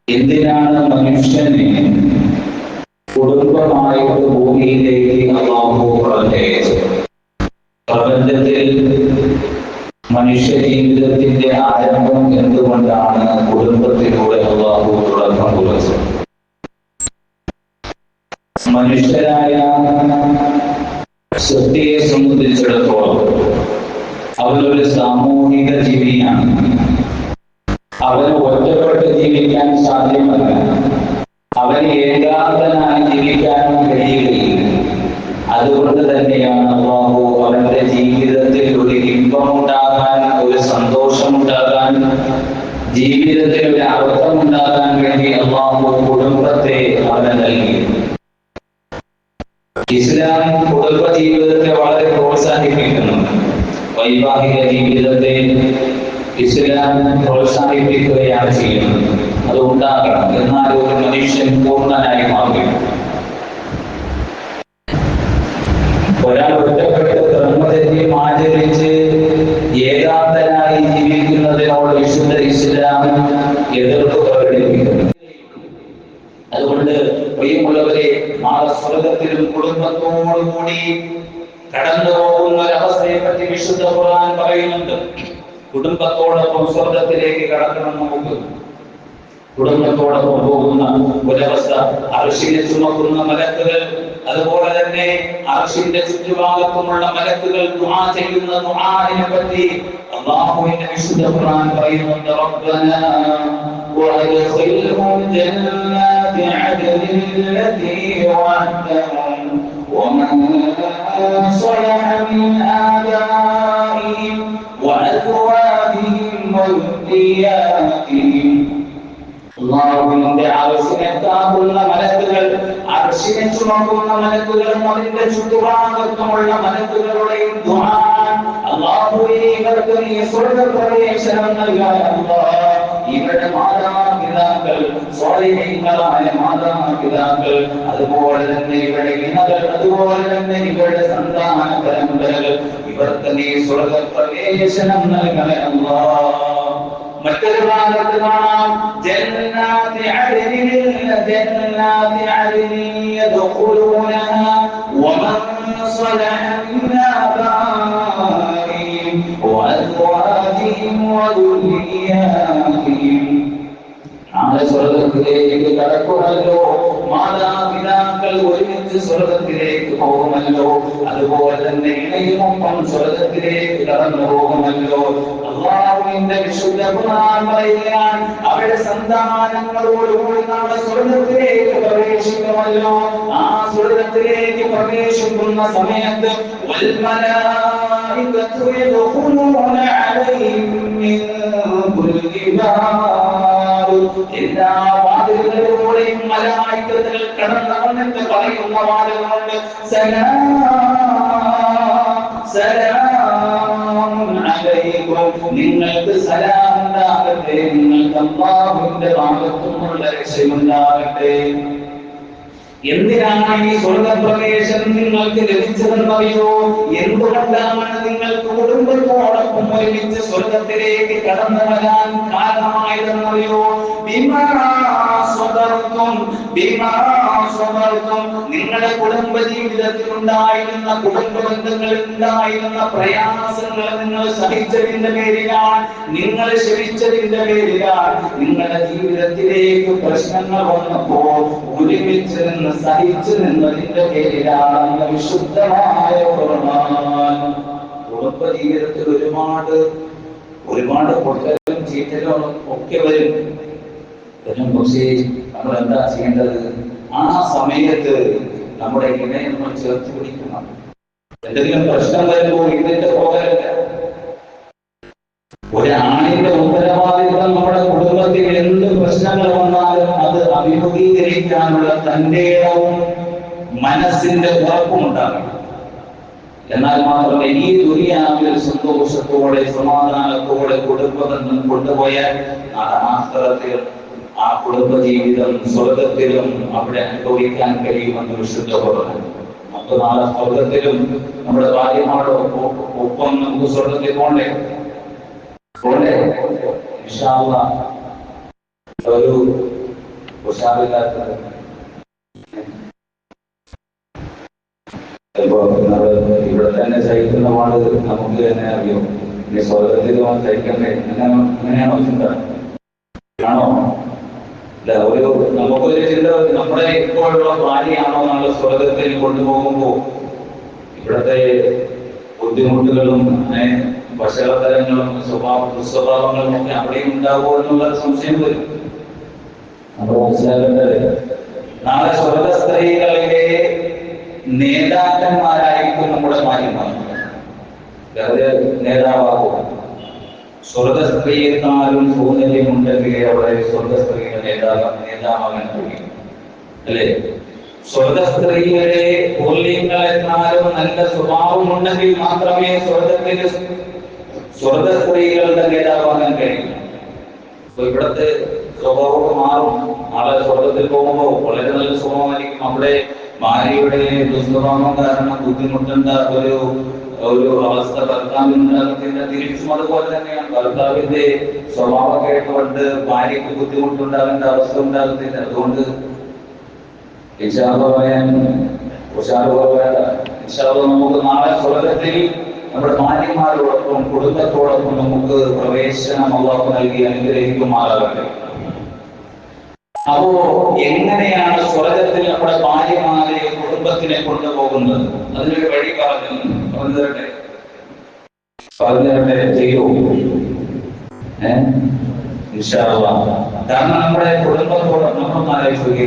എന്തിനാണ് മനുഷ്യനെ കുടുംബമായിട്ട് ഭൂമിയിലേക്ക് അല്ലാഹു പറഞ്ഞയച്ചത്? പ്രപഞ്ചത്തിൽ മനുഷ്യ ജീവിതത്തിന്റെ ആരംഭം എന്തുകൊണ്ടാണ് കുടുംബത്തിലൂടെ അല്ലാഹു തുടക്കം കുറിച്ചത്? മനുഷ്യരായ സൃഷ്ടിയെ സംബന്ധിച്ചിടത്തോളം അവരൊരു സാമൂഹിക ജീവിയാണ്. അവന് ഒറ്റപ്പെട്ട് ജീവിക്കാൻ സാധ്യമല്ല. അവന് ഏകാന്തനായി ജീവിക്കാനും കഴിയുകയില്ല. അതുകൊണ്ട് തന്നെയാണ് അല്ലാഹു അവന്റെ ജീവിതത്തിൽ ഒരു ഇമ്പമുണ്ടാകാൻ, ഒരു സന്തോഷമുണ്ടാകാൻ, ജീവിതത്തിൽ ഒരു അർത്ഥമുണ്ടാകാൻ വേണ്ടി അല്ലാഹു കുടുംബത്തെ അവന് നൽകി. ഇസ്ലാം കുടുംബ ജീവിതത്തെ വളരെ പ്രോത്സാഹിപ്പിക്കുന്നുണ്ട്. വൈവാഹിക ജീവിതത്തെ ഇസ്ലാം പ്രോത്സാഹിപ്പിക്കുകയാണ് ചെയ്യുന്നത്. അത് ഉണ്ടാകണം, എന്നാൽ ഒരു മനുഷ്യൻ പൂർണ്ണനായി മാറും. ഒരാൾ ഒറ്റപ്പെട്ട് ബ്രഹ്മചര്യം ആചരിച്ച് ഏകാന്തനായി ജീവിക്കുന്നതിനോട് വിശുദ്ധ ഇസ്ലാം എതിർപ്പ് പ്രകടിപ്പിക്കുന്നു. അതുകൊണ്ട് പ്രിയമുള്ളവരെ, നാളെ സ്വർഗത്തിലും കുടുംബത്തോടുകൂടി കടന്നു പോകുന്ന ഒരവസ്ഥയെ പറ്റി വിശുദ്ധ ഖുർആൻ പറയുന്നുണ്ട്. കുടുംബത്തോടൊപ്പം സ്വർഗത്തിലേക്ക് കടക്കണം. നമുക്ക് കുടുംബത്തോടൊപ്പം പോകുന്ന ഒരവസ്ഥ, അർശിനെ ചുമക്കുന്ന മലക്കുകൾ, അതുപോലെ തന്നെ അർശിന്റെ ചുറ്റുഭാഗത്തുമുള്ള മലക്കുകൾ ദുആ ചെയ്യുന്ന ദുആനെ പറ്റി അല്ലാഹുവിന്റെ വിശുദ്ധ ഖുർആൻ പറയുന്നുണ്ട്. റബ്ബനാ വഅദ്ഖിൽഹും ജന്നാതി അദ്നിൻ ലതീ വഅദ്തഹും വമൻ സ്വലഹ മിൻ ആബാഇഹിം വഅസ്വാജിഹിം വദുരിയാതിഹിം. അല്ലാഹുവിന്റെ അർശിനെ താങ്ങുന്ന മലക്കുകൾ, അർശിനെ ചുമക്കുന്ന മലക്കുകളും അതിന്റെ ചുറ്റുഭാഗത്തുമുള്ള മലക്കുകളുടെയും ദുആ, അല്ലാഹുവേ ഇവർക്ക് നീ സ്വർഗ്ഗപ്രവേശനം നൽകാൻ അല്ലാഹ്. ഇവരുടെ മാതാപിതാക്കൾ സ്വാലിഹീങ്ങളായ മാതാപിതാക്കൾ, അതുപോലെ തന്നെ ഇവരുടെ ഇണകൾ, അതുപോലെ തന്നെ ഇവരുടെ സന്താന പരമ്പരകൾ, ഇവർക്ക് നീ സ്വർഗ്ഗപ്രവേശനം നൽകണേ അല്ലാഹ്. മറ്റൊരു ഭാഗത്ത് കാണാം, ജന്നാതി അദ്നിൻ യദ്ഖുലൂനഹാ വമൻ സ്വലഹ മിൻ ആബാഇഹിം വഅസ്വാജിഹിം വദുരിയാതിഹിം. നാളെ സ്വർഗത്തിലേക്ക് കടക്കുമല്ലോ, മാതാപിതാക്കൾ ഒരുമിച്ച് സ്വർഗത്തിലേക്ക് പോകുമല്ലോ, അതുപോലെ തന്നെ ഇണയുമൊപ്പം സ്വർഗത്തിലേക്ക് കടന്നു പോകുമല്ലോ. അല്ലാഹുവിന്റെ വിശുദ്ധ ഖുർആൻ പറയുകയാണ്, അവരുടെ സന്താനങ്ങളോടുകൂടി നാളെ സ്വർഗത്തിലേക്ക് പ്രവേശിക്കുമല്ലോ. ആ സ്വർഗത്തിലേക്ക് പ്രവേശിക്കുന്ന സമയത്ത് വൽമലായികതു യദ്ഖുലൂന അലൈഹിം മിൻ കുല്ലി ബാബ്, എല്ലാ വാതിലുകളിലൂടെയും മലായികത്തുകൾ കടന്നു വന്നിട്ട് പറയുന്ന വാതിലുകളുണ്ട്, സലാം സലാം അലൈക്കും, നിങ്ങൾക്ക് സലാം ഉണ്ടാകട്ടെ, നിങ്ങൾക്ക് അല്ലാഹുവിന്റെ ഭാഗത്തുനിന്നുള്ള രക്ഷയുണ്ടാകട്ടെ. എന്തിനാണ് ഈ സ്വർഗ്ഗപ്രവേശനം നിങ്ങൾക്ക് ലഭിച്ചതെന്നറിയോ? എന്തുകൊണ്ടാണ് നിങ്ങൾക്ക് കുടുംബത്തോടൊപ്പം ഒരുമിച്ച് സ്വർഗത്തിലേക്ക് കടന്നു വരാൻ കാരണമായതെന്നറിയോ? നിങ്ങളുടെ കുടുംബ ജീവിതത്തിൽ ഉണ്ടായിരുന്ന, കുടുംബ ബന്ധങ്ങളിൽ ഉണ്ടായിരുന്ന പ്രയാസങ്ങൾ നിങ്ങൾ സഹിച്ചതിന്റെ പേരിലാണ്, നിങ്ങൾ ക്ഷമിച്ചതിന്റെ പേരിലാണ്. നിങ്ങളുടെ ജീവിതത്തിലേക്ക് പ്രശ്നങ്ങൾ വന്നപ്പോ ഒരുമിച്ച് നിന്ന് സഹിച്ചു നിന്നതിന്റെ പേരിലാണ് വിശുദ്ധമായ ഖുർആൻ. കുടുംബ ജീവിതത്തിൽ ഒരുപാട് പൊട്ടലും ചീറ്റലും ഒക്കെ വരും. പക്ഷേ നമ്മൾ എന്താ ചെയ്യേണ്ടത്? ആ സമയത്ത് നമ്മുടെ ഇണയെ നമ്മൾ ചേർത്ത് പിടിക്കണം. എന്തെങ്കിലും പ്രശ്നം വരുമ്പോൾ ഇതിന്റെ പോകലല്ല. ഒരാണിന്റെ ഉത്തരവാദിത്വം നമ്മുടെ കുടുംബത്തിൽ എന്ത് പ്രശ്നങ്ങൾ വന്നാലും അത് അഭിമുഖീകരിക്കാനുള്ള തന്റെ മനസ്സിന്റെ ഉറപ്പുമുണ്ടാകണം. എന്നാൽ മാത്രമേ ഈ ദുനിയാവിൽ സന്തോഷത്തോടെ സമാധാനത്തോടെ കുടുംബബന്ധം കൊണ്ടുപോയാൽ ആഖിറത്തിൽ ആ കുടുംബ ജീവിതം സ്വർഗത്തിലും അവിടെ അനുഭവിക്കാൻ കഴിയുമെന്ന് വിശുദ്ധ ഖുർആൻ. നമുക്ക് നാളെ സ്വർഗത്തിലും നമ്മുടെ ഭാര്യമാരോടൊപ്പം നമുക്ക് സ്വർഗത്തിൽ പോണ്ടേ? ഇൻഷാ അല്ലാഹ് ഒരു ഉഷാറില്ലാത്തത്. ഇവിടെ തന്നെ സഹിക്കുന്ന പാട് നമുക്ക് തന്നെ അറിയോ? ഇനി സ്വർഗത്തിൽ സഹിക്കണ്ടേ? അങ്ങനെയാണോ ചിന്ത? ആണോ? അല്ല, നമുക്കൊരു ചിന്ത, നമ്മുടെ ഇപ്പോഴുള്ള ഭാര്യയാണോ നമ്മൾ സ്വർഗത്തിൽ കൊണ്ടുപോകുമ്പോ ഇവിടുത്തെ ബുദ്ധിമുട്ടുകളും വശതരങ്ങളും ദുസ്വഭാവങ്ങളും ഒക്കെ അവിടെയും ഉണ്ടാകുമോ എന്നുള്ള സംശയം വരും. നമ്മൾ മനസ്സിലാക്കേണ്ടത് നാളെ സ്വർഗ സ്ത്രീകളിലെ നേതാക്കന്മാരായിരിക്കും നമ്മുടെ ഭാര്യമാർ. വെറുതെ നേതാവാകുക. സ്വർഗ സ്ത്രീയെക്കാളും സൗന്ദര്യമുണ്ടെങ്കിലേ അവിടെ സ്വർഗ സ്ത്രീയുടെ നേതാവാകാൻ കഴിയും, അല്ലേ? സ്വർഗ സ്ത്രീയുടെ മൂല്യങ്ങളെക്കാളും നല്ല സ്വഭാവമുണ്ടെങ്കിൽ മാത്രമേ സ്വർഗ സ്ത്രീകളുടെ നേതാവാകാൻ കഴിയൂ. ഇവിടത്തെ സ്വഭാവം മാറും. നാളെ സ്വർഗത്തിൽ പോകുമ്പോൾ വളരെ നല്ല സ്വഭാവമായിരിക്കും. അവിടെ ഭാര്യയുടെ ദുസ്വഭാവം കാരണം ബുദ്ധിമുട്ടേണ്ട ഒരു അവസ്ഥ ഭർത്താവിനുണ്ടാകത്തില്ല. തിരിച്ചും അതുപോലെ തന്നെയാണ്. ഭർത്താവിന്റെ സ്വഭാവം കേട്ടുകൊണ്ട് ഭാര്യയ്ക്ക് ബുദ്ധിമുട്ടുണ്ടാകേണ്ട അവസ്ഥ ഉണ്ടാകത്തില്ല. അതുകൊണ്ട് നമുക്ക് നാളെ സ്വർഗത്തിൽ നമ്മുടെ ഭാര്യമാരോടൊപ്പം കുടുംബത്തോടൊപ്പം നമുക്ക് പ്രവേശനം അല്ലാഹു നൽകി അനുഗ്രഹിക്കുമാറാകട്ടെ. അപ്പോ എങ്ങനെയാണ് സ്വർഗത്തിൽ നമ്മുടെ ഭാര്യമാരെ കുടുംബത്തിനെ കൊണ്ടുപോകുന്നത്? അതിനൊരു വഴി പറഞ്ഞു തരട്ടെ? ചെയ്യൂ. കാരണം നമ്മുടെ കുടുംബത്തോടെ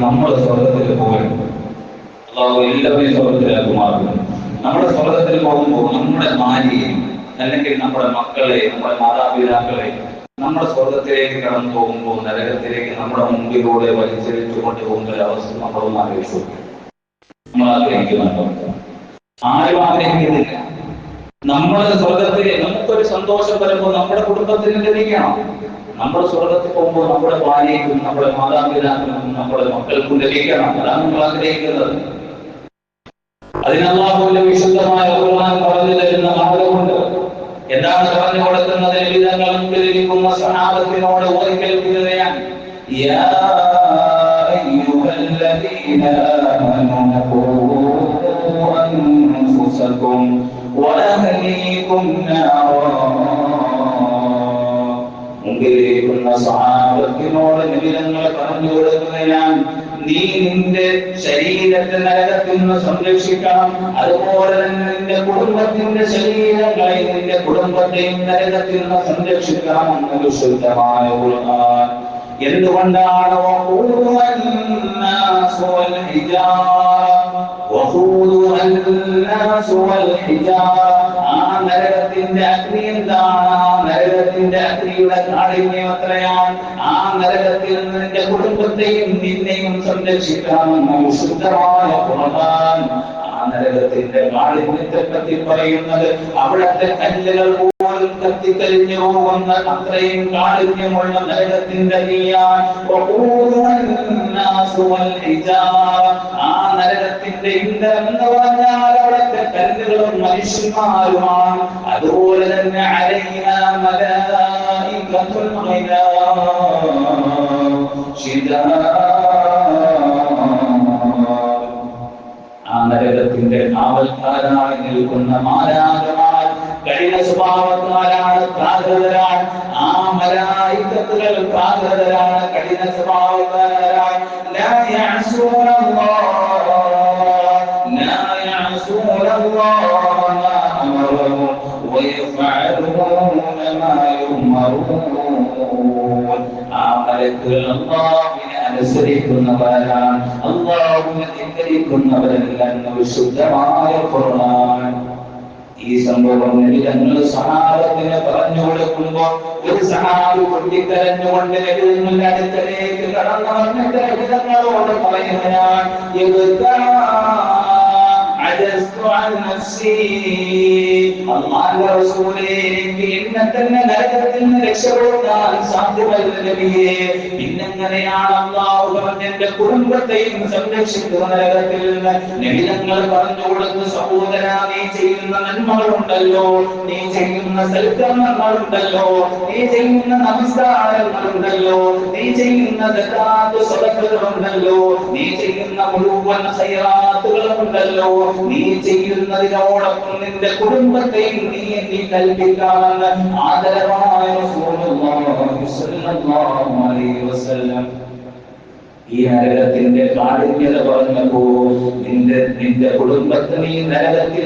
നമ്മൾ സ്വർഗത്തിൽ പോകണം. അല്ലാഹു എല്ലാവരെയും സ്വർഗത്തിലാക്കുമാറുന്നു. നമ്മുടെ സ്വർഗത്തിൽ പോകുമ്പോൾ നമ്മുടെ ഭാര്യയെ അല്ലെങ്കിൽ നമ്മുടെ മക്കളെ, നമ്മുടെ മാതാപിതാക്കളെ നമ്മുടെ സ്വർഗത്തിലേക്ക് കടന്നു പോകുമ്പോൾ നരകത്തിലേക്ക് നമ്മുടെ മുമ്പിലൂടെ വലിച്ചെടുത്തു കൊണ്ടുപോകുന്ന ഒരു അവസ്ഥ നമ്മളൊന്നും ആലോചിച്ചു. നമ്മൾ ആഗ്രഹിക്കുന്നുണ്ടോ? ആരും ആഗ്രഹിക്കുന്നില്ല. നമ്മുടെ സ്വർഗത്തിൽ നമുക്കൊരു സന്തോഷം വരുമ്പോൾ നമ്മുടെ കുടുംബത്തിന് ലഭിക്കണം. നമ്മൾ സ്വർഗത്തിൽ പോകുമ്പോൾ നമ്മുടെ ഭാര്യയ്ക്കും നമ്മുടെ മാതാപിതാക്കൾക്കും നമ്മുടെ മക്കൾക്കും ലഭിക്കണം. അതാണ് നമ്മൾ ആഗ്രഹിക്കുന്നത്. അതിന് അല്ലാഹുവിന്റെ വിശുദ്ധമായ ഖുർആൻ പറഞ്ഞു തരുന്ന മാർഗമുണ്ട്. എന്താണ് പറഞ്ഞു കൊടുക്കുന്നത്? വിധങ്ങളും ലഭിക്കുന്ന സഹാബത്തിനോട് ഓർക്കേൽക്കുകയാണ്. യാ അയ്യുഹല്ലദീന ആമനൂ ഖൂ അൻഫുസകും വഅഹ്ലീകും നാറാ. മുമ്പിലിരിക്കുന്ന സഹാബത്തിനോട് നിബിധങ്ങൾ പറഞ്ഞു കൊടുക്കുകയാണ്, നീ നിന്റെ ശരീരത്തെ നരകത്തിൽ നിന്ന് സംരക്ഷിക്കണം. അതുപോലെ തന്നെ നിന്റെ കുടുംബത്തിന്റെ ശരീരങ്ങളെ, നിന്റെ കുടുംബത്തെയും നരകത്തിൽ നിന്ന് സംരക്ഷിക്കണം എന്നൊരു ശുദ്ധമായ ഖുർആൻ. എന്തുകൊണ്ടാണ് ആ നരകത്തിന്റെ അഗ്നി എന്താണ്? ആ നരകത്തിന്റെ അഗ്നിയുടെ കാഠിന്യം എത്രയാണ്? ആ നരകത്തിൽ നിന്റെ കുടുംബത്തെയും നിന്നെയും സംരക്ഷിക്കാമെന്ന ശുദ്ധമായ ഖുർആൻ ആ നരകത്തിന്റെ കാഠിന്യത്തെ പറ്റി പറയുന്നത് അവിടത്തെ കല്ലുകൾ പോലും കത്തിക്കരിഞ്ഞു പോകുന്ന അത്രയും കാഠിന്യമുള്ള നരകത്തിന്റെ തീയാണ്. ആ നരകത്തിന്റെ ഇന്ധനം എന്ന് പറഞ്ഞാൽ അവിടത്തെ കല്ലുകളും മനുഷ്യന്മാരുമാണ്. അതുപോലെ തന്നെ ആ നരകത്തിന്റെ കാവൽക്കാരായി നിൽക്കുന്ന മാലാഖമാർ കഠിന സ്വഭാവക്കാരാണ്, പ്രാകൃതരാണ്. ആ മലായികത്തുകൾ പ്രാകൃതരാണ്, കഠിന സ്വഭാവക്കാരാണ്. ലാ യഅസൂന അല്ലാഹ മാ അമറഹും വയഫഅലൂന മാ യുമറൂൻ. ആ മലക്കുകൾ അല്ലാഹുവിനെ അനുസരിക്കുന്നവരാണ്, അല്ലാഹുവിനെ ധിക്കരിക്കുന്നവരല്ല എന്ന വിശുദ്ധമായ ഖുർആൻ. ഈ സംഭവം നബിതങ്ങൾ സഹാബത്തിനെ പറഞ്ഞു കൊടുക്കുമ്പോൾ ഒരു സഹാബി പൊട്ടിക്കരഞ്ഞുകൊണ്ട് നബിതങ്ങളുടെ അടുക്കലേക്ക് കടന്നു വന്നിട്ട് നബിതങ്ങളോട് പറയുകയാണ്, അല്ലാഹുവിന്റെ റസൂലേ, എനിക്ക് എന്നെ തന്നെ നരകത്തിൽ നിന്ന് രക്ഷപ്പെടുത്താൻ സാധ്യമല്ല നബിയേ. പിന്നെങ്ങനെയാണ് അല്ലാഹു എന്റെ കുടുംബത്തെയും സംരക്ഷിക്കുന്ന നരകത്തിൽ നിന്ന്? നബി തങ്ങൾ പറഞ്ഞു കൊടുത്ത സഹോദരാ, നീ ചെയ്യുന്ന നന്മകളുണ്ടല്ലോ, നീ ചെയ്യുന്ന സൽക്കർമ്മങ്ങളുണ്ടല്ലോ, നീ ചെയ്യുന്ന നമസ്കാരങ്ങളുണ്ടല്ലോ, നീ ചെയ്യുന്ന സകാത്ത് സദഖകളുണ്ടല്ലോ, നീ ചെയ്യുന്ന മുഴുവൻ ഖൈറാത്തുകളുണ്ടല്ലോ, നീ ചെയ്യുന്നതിനോടൊപ്പം നിന്റെ കുടുംബത്തെയും നീ കൽപ്പിക്കാമെന്ന് ആദരവായ റസൂലുള്ളാഹി സ്വല്ലല്ലാഹു അലൈഹി വസല്ലം ഈ നരകത്തിന്റെ കാഠിന്യത പറഞ്ഞപ്പോൾ നിന്റെ കുടുംബത്തെ നീ നരകത്തിൽ